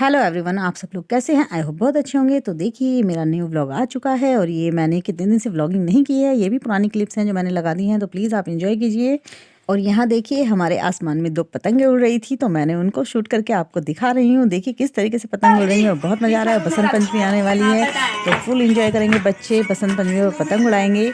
Hello everyone, आप सब लोग कैसे हैं? आई होप बहुत अच्छे होंगे। तो देखिए मेरा न्यू व्लॉग आ चुका है और ये मैंने कितने दिन से व्लॉगिंग नहीं की है। ये भी पुरानी क्लिप्स हैं जो मैंने लगा दी हैं, तो प्लीज़ आप एंजॉय कीजिए। और यहाँ देखिए हमारे आसमान में 2 पतंगें उड़ रही थी, तो मैंने उनको शूट करके आपको दिखा रही हूँ। देखिए किस तरीके से पतंग उड़ रही है और बहुत मज़ा आ रहा है। बसंत पंचमी आने वाली है तो फुल इंजॉय करेंगे बच्चे, बसंत पंचमी में पतंग उड़ाएंगे।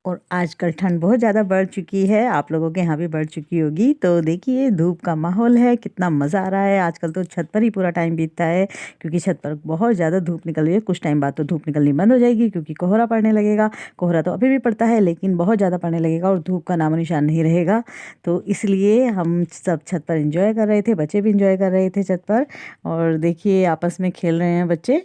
और आजकल ठंड बहुत ज़्यादा बढ़ चुकी है, आप लोगों के यहाँ भी बढ़ चुकी होगी। तो देखिए धूप का माहौल है, कितना मज़ा आ रहा है। आजकल तो छत पर ही पूरा टाइम बीतता है क्योंकि छत पर बहुत ज़्यादा धूप निकल रही है। कुछ टाइम बाद तो धूप निकलनी बंद हो जाएगी क्योंकि कोहरा पड़ने लगेगा। कोहरा तो अभी भी पड़ता है लेकिन बहुत ज़्यादा पड़ने लगेगा और धूप का नामो निशान नहीं रहेगा। तो इसलिए हम सब छत पर इंजॉय कर रहे थे, बच्चे भी इंजॉय कर रहे थे छत पर। और देखिए आपस में खेल रहे हैं बच्चे।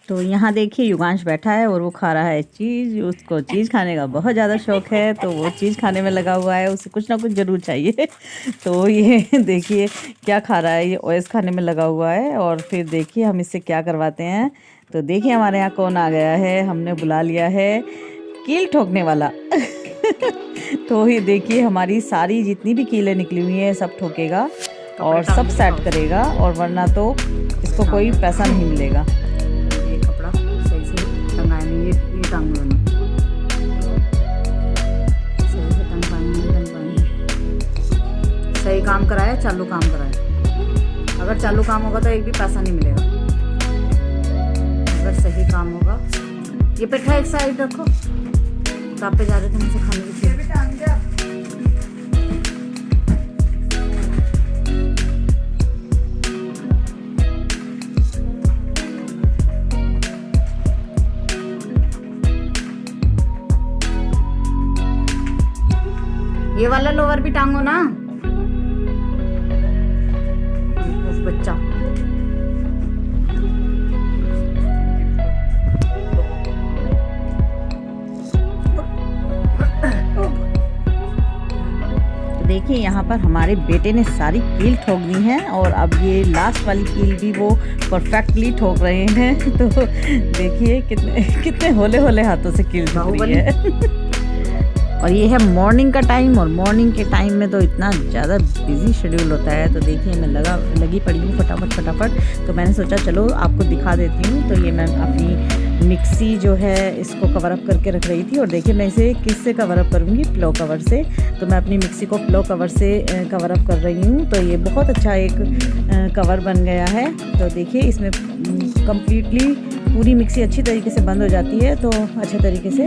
तो यहाँ देखिए युगांश बैठा है और वो खा रहा है चीज़। उसको चीज़ खाने का बहुत ज़्यादा शौक है, तो वो चीज़ खाने में लगा हुआ है। उसे कुछ ना कुछ ज़रूर चाहिए। तो ये देखिए क्या खा रहा है, ये ओएस खाने में लगा हुआ है। और फिर देखिए हम इससे क्या करवाते हैं। तो देखिए हमारे यहाँ कौन आ गया है, हमने बुला लिया है कील ठोकने वाला। तो ये देखिए हमारी सारी जितनी भी कीलें निकली हुई हैं सब ठोकेगा और सब सेट करेगा, और वरना तो इसको कोई पैसा नहीं मिलेगा। ये कपड़ा सही से टंगाए नहीं, ये टांग लो ना, सही से टंग पाएंगे। सही काम कराए, चालू काम कराए। अगर चालू काम होगा तो एक भी पैसा नहीं मिलेगा। अगर सही काम होगा। ये पेठा एक साइड रखो। आप पे जा रहे थे मुझे खाने की चीज़। ये वाला लोवर भी टांगो ना बच्चा। देखिए यहाँ पर हमारे बेटे ने सारी कील ठोक दी हैं और अब ये लास्ट वाली कील भी वो परफेक्टली ठोक रहे हैं। तो देखिए कितने होले होले हाथों से कील ठोक रही है। और ये है मॉर्निंग का टाइम, और मॉर्निंग के टाइम में तो इतना ज़्यादा बिजी शेड्यूल होता है। तो देखिए मैं लगी पड़ी हूँ फटाफट। तो मैंने सोचा चलो आपको दिखा देती हूँ। तो ये मैं अपनी मिक्सी जो है इसको कवर अप करके रख रही थी, और देखिए मैं इसे किससे कवर अप करूँगी, पिलो कवर से। तो मैं अपनी मिक्सी को पिलो कवर से कवर अप कर रही हूँ। तो ये बहुत अच्छा एक कवर बन गया है। तो देखिए इसमें कम्प्लीटली पूरी मिक्सी अच्छी तरीके से बंद हो जाती है। तो अच्छे तरीके से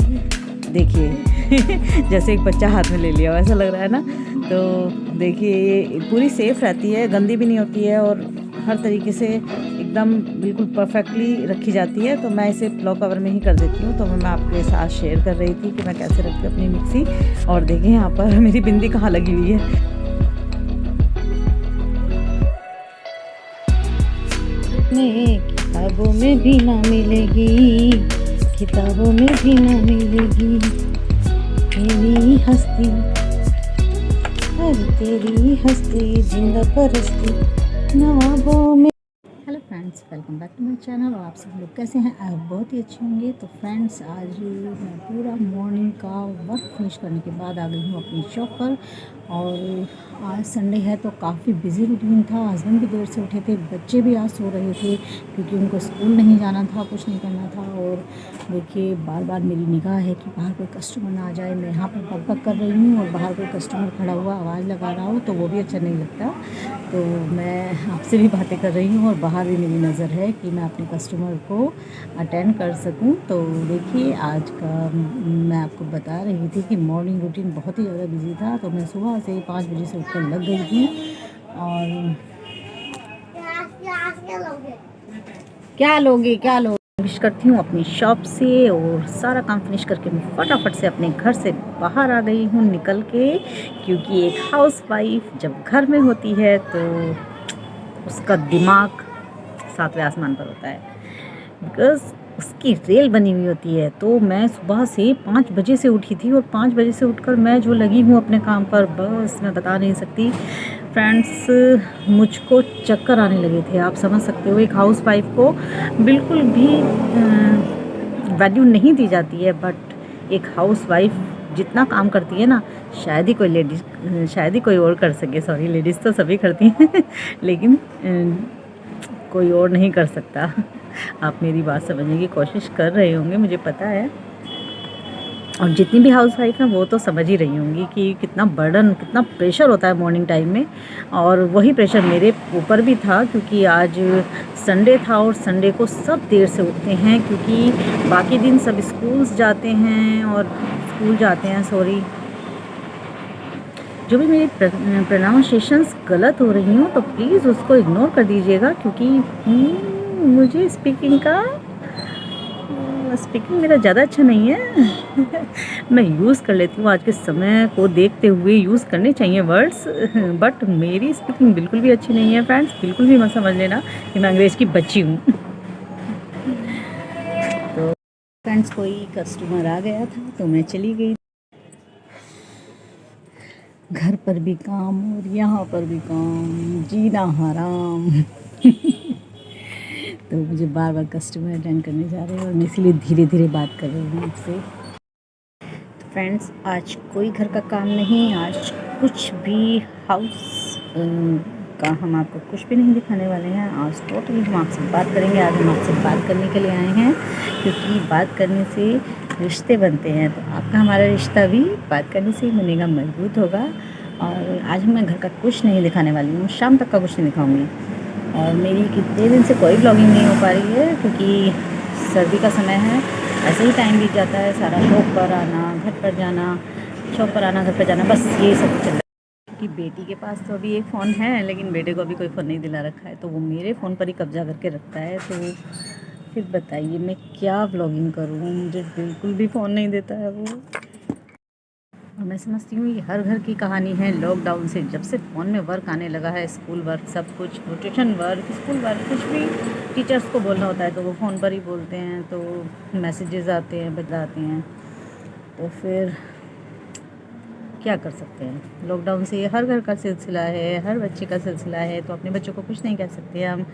देखिए जैसे एक बच्चा हाथ में ले लिया वैसा लग रहा है ना। तो देखिए ये पूरी सेफ़ रहती है, गंदी भी नहीं होती है और हर तरीके से एकदम बिल्कुल परफेक्टली रखी जाती है। तो मैं इसे पिलो कवर में ही कर देती हूँ। तो मैं आपके साथ शेयर कर रही थी कि मैं कैसे रखती हूँ अपनी मिक्सी। और देखिए यहाँ पर मेरी बिंदी कहाँ लगी हुई है। किताबों में भी ना मिलेगी, किताबों में भी ना मिलेगी तेरी हस्ती, तेरी हस्ती जिंदा परस्ती नवाबों में। Hello friends, welcome back to my channel. और आप सब लोग कैसे हैं? आप बहुत ही अच्छे होंगे। तो फ्रेंड्स आज मैं पूरा मॉर्निंग का वर्क फिनिश करने के बाद आ गई हूँ अपनी शॉप पर। और आज संडे है तो काफ़ी बिजी रूटीन था। हस्बैंड भी देर से उठे थे, बच्चे भी आज सो रहे थे क्योंकि उनको स्कूल नहीं जाना था, कुछ नहीं करना था। और देखिए बार बार मेरी निगाह है कि बाहर कोई कस्टमर ना आ जाए। मैं यहाँ पर बक कर रही हूँ और बाहर कोई कस्टमर खड़ा हुआ आवाज़ लगा रहा हो तो वो भी अच्छा नहीं लगता। तो मैं आपसे भी बातें कर रही हूँ और बाहर भी मेरी नज़र है कि मैं अपने कस्टमर को अटेंड कर सकूँ। तो देखिए आज का मैं आपको बता रही थी कि मॉर्निंग रूटीन बहुत ही ज़्यादा बिजी था। तो मैं सुबह से 5 बजे से उठकर लग गई थी। और क्या लोगे फिनिश करती हूँ अपनी शॉप से, और सारा काम फिनिश करके मैं फटाफट से अपने घर से बाहर आ गई हूँ निकल के। क्योंकि एक हाउसवाइफ जब घर में होती है तो उसका दिमाग 7वें आसमान पर होता है, बिकॉज़ उसकी रेल बनी हुई होती है। तो मैं सुबह से 5 बजे से उठी थी और 5 बजे से उठकर मैं जो लगी हूँ अपने काम पर, बस मैं बता नहीं सकती। फ्रेंड्स, मुझको चक्कर आने लगे थे। आप समझ सकते हो, एक हाउस वाइफ को बिल्कुल भी वैल्यू नहीं दी जाती है, बट एक हाउस वाइफ जितना काम करती है ना, शायद ही कोई और कर सके। सॉरी, लेडीज़ तो सभी करती हैं लेकिन कोई और नहीं कर सकता। आप मेरी बात समझने की कोशिश कर रहे होंगे, मुझे पता है, और जितनी भी हाउस वाइफ हैं वो तो समझ ही रही होंगी कि कितना बर्डन, कितना प्रेशर होता है मॉर्निंग टाइम में। और वही प्रेशर मेरे ऊपर भी था, क्योंकि आज संडे था और संडे को सब देर से उठते हैं, क्योंकि बाकी दिन सब स्कूल्स जाते हैं और सॉरी, जो भी मेरी प्रोनाउंसिएशंस गलत हो रही हूँ तो प्लीज़ उसको इग्नोर कर दीजिएगा, क्योंकि मुझे स्पीकिंग मेरा ज़्यादा अच्छा नहीं है। मैं यूज़ कर लेती हूँ, आज के समय को देखते हुए यूज़ करने चाहिए वर्ड्स, बट मेरी स्पीकिंग बिल्कुल भी अच्छी नहीं है फ्रेंड्स। बिल्कुल भी मत समझ लेना कि मैं अंग्रेज़ की बच्ची हूँ। तो फ्रेंड्स, कोई कस्टमर आ गया था तो मैं चली गई। घर पर भी काम और यहाँ पर भी काम, जीना हराम। तो मुझे बार बार कस्टमर अटेंड करने जा रहे हैं और मैं इसीलिए धीरे धीरे बात कर रही हूँ आपसे। तो फ्रेंड्स, आज कोई घर का काम नहीं, आज कुछ भी हाउस का हम आपको कुछ भी नहीं दिखाने वाले हैं। आज टोटली हम आपसे बात करेंगे। आज हम आपसे बात करने के लिए आए हैं, क्योंकि बात करने से रिश्ते बनते हैं। तो आपका हमारा रिश्ता भी बात करने से ही बनेगा, मजबूत होगा। और आज मैं घर का कुछ नहीं दिखाने वाली हूँ, शाम तक का कुछ नहीं दिखाऊंगी। और मेरी कितने दिन से कोई ब्लॉगिंग नहीं हो पा रही है, क्योंकि सर्दी का समय है, ऐसे ही टाइम बीत जाता है। सारा शॉप पर आना, घर पर जाना, शॉप पर आना, घर पर जाना, बस यही सब चल रहा है। क्योंकि बेटी के पास तो अभी एक फ़ोन है, लेकिन बेटे को अभी कोई फ़ोन नहीं दिला रखा है, तो वो मेरे फ़ोन पर ही कब्जा करके रखता है। तो फिर बताइए मैं क्या ब्लॉगिंग करूँ, मुझे बिल्कुल भी फ़ोन नहीं देता है वो। और मैं समझती हूँ ये हर घर की कहानी है। लॉकडाउन से जब से फ़ोन में वर्क आने लगा है, स्कूल वर्क, सब कुछ, ट्यूशन वर्क, स्कूल वर्क, कुछ भी टीचर्स को बोलना होता है तो वो फ़ोन पर ही बोलते हैं, तो मैसेजेस आते हैं, बतलाते हैं। तो फिर क्या कर सकते हैं। लॉकडाउन से ये हर घर का सिलसिला है, हर बच्चे का सिलसिला है, तो अपने बच्चों को कुछ नहीं कह सकते हम।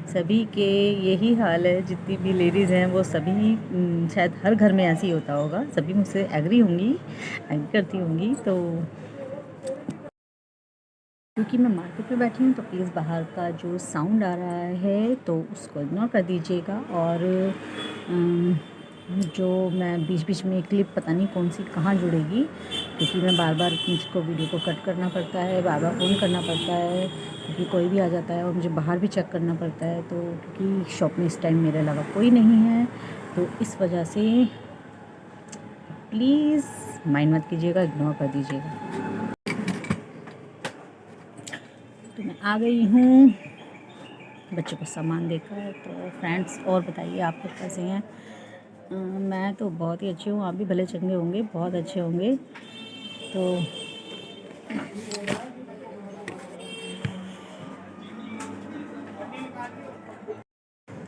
सभी के यही हाल है, जितनी भी लेडीज़ हैं वो सभी, शायद हर घर में ऐसे ही होता होगा, सभी मुझसे एग्री करती होंगी। तो क्योंकि मैं मार्केट में बैठी हूँ तो प्लीज़ बाहर का जो साउंड आ रहा है तो उसको इग्नोर कर दीजिएगा। और जो मैं बीच बीच में क्लिप पता नहीं कौन सी कहाँ जुड़ेगी, क्योंकि मैं बार बार मुझको वीडियो को कट करना पड़ता है, बार बार फ़ोन करना पड़ता है, क्योंकि कोई भी आ जाता है और मुझे बाहर भी चेक करना पड़ता है। तो क्योंकि शॉप में इस टाइम मेरे अलावा कोई नहीं है, तो इस वजह से प्लीज़ माइंड मत कीजिएगा, इग्नोर कर दीजिएगा। तो मैं आ गई हूँ बच्चों को सामान देकर। तो फ्रेंड्स, और बताइए आप लोग कैसे हैं? मैं तो बहुत ही अच्छी हूँ, आप भी भले चंगे होंगे, बहुत अच्छे होंगे। तो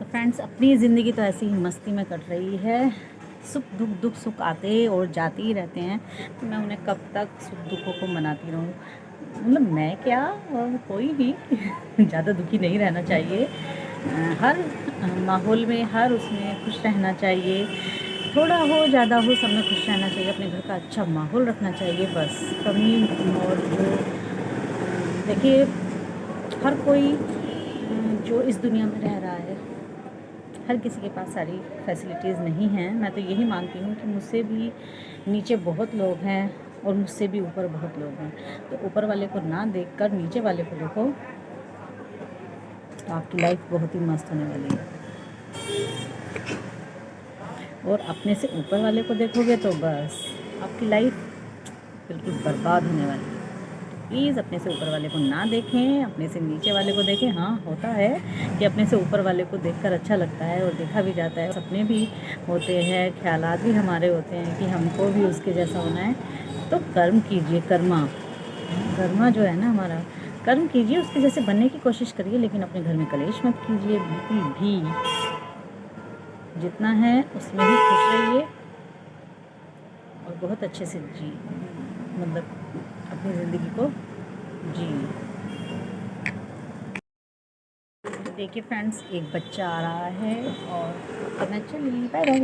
फ्रेंड्स, अपनी ज़िंदगी तो ऐसी ही मस्ती में कट रही है। दुख सुख आते और जाते ही रहते हैं, तो मैं उन्हें कब तक सुख दुखों को मनाती रहूँ। मतलब मैं क्या, और कोई भी ज़्यादा दुखी नहीं रहना चाहिए। हर माहौल में, हर उसमें खुश रहना चाहिए। थोड़ा हो ज़्यादा हो, सब में खुश रहना चाहिए, अपने घर का अच्छा माहौल रखना चाहिए, बस। कमी और जो देखिए, हर कोई जो इस दुनिया में रह रहा है, हर किसी के पास सारी फैसिलिटीज़ नहीं हैं। मैं तो यही मानती हूँ कि मुझसे भी नीचे बहुत लोग हैं और मुझसे भी ऊपर बहुत लोग हैं। तो ऊपर वाले को ना देखकर नीचे वाले को देखो, तो आपकी लाइफ बहुत ही मस्त होने वाली है। और अपने से ऊपर वाले को देखोगे तो बस आपकी लाइफ बिल्कुल बर्बाद होने वाली है। प्लीज़ अपने से ऊपर वाले को ना देखें, अपने से नीचे वाले को देखें। हाँ, होता है कि अपने से ऊपर वाले को देखकर अच्छा लगता है और देखा भी जाता है, सपने भी होते हैं, ख्यालात भी हमारे होते हैं कि हमको भी उसके जैसा होना है। तो कर्म कीजिए, कर्मा जो है ना हमारा, कर्म कीजिए, उसके जैसे बनने की कोशिश करिए, लेकिन अपने घर में कलेश मत कीजिए बिल्कुल भी। जितना है उसमें ही खुश रहिए और बहुत अच्छे से मतलब अपनी ज़िंदगी को जी। देखिए फ्रेंड्स, एक बच्चा आ रहा है और मैं चली बाय बाय।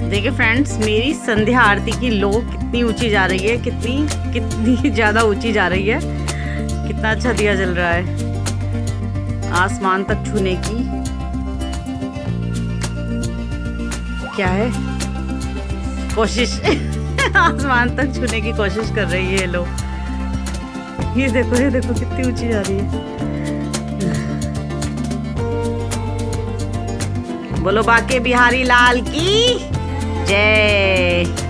देखिए फ्रेंड्स, मेरी संध्या आरती की लो कितनी ऊंची जा रही है, कितनी ज़्यादा ऊंची जा रही है। कितना अच्छा दिया जल रहा है, आसमान तक छूने की क्या है कोशिश आसमान तक छूने की कोशिश कर रही है लो। ये देखो कितनी ऊंची जा रही है। बोलो बाके बिहारी लाल की जय।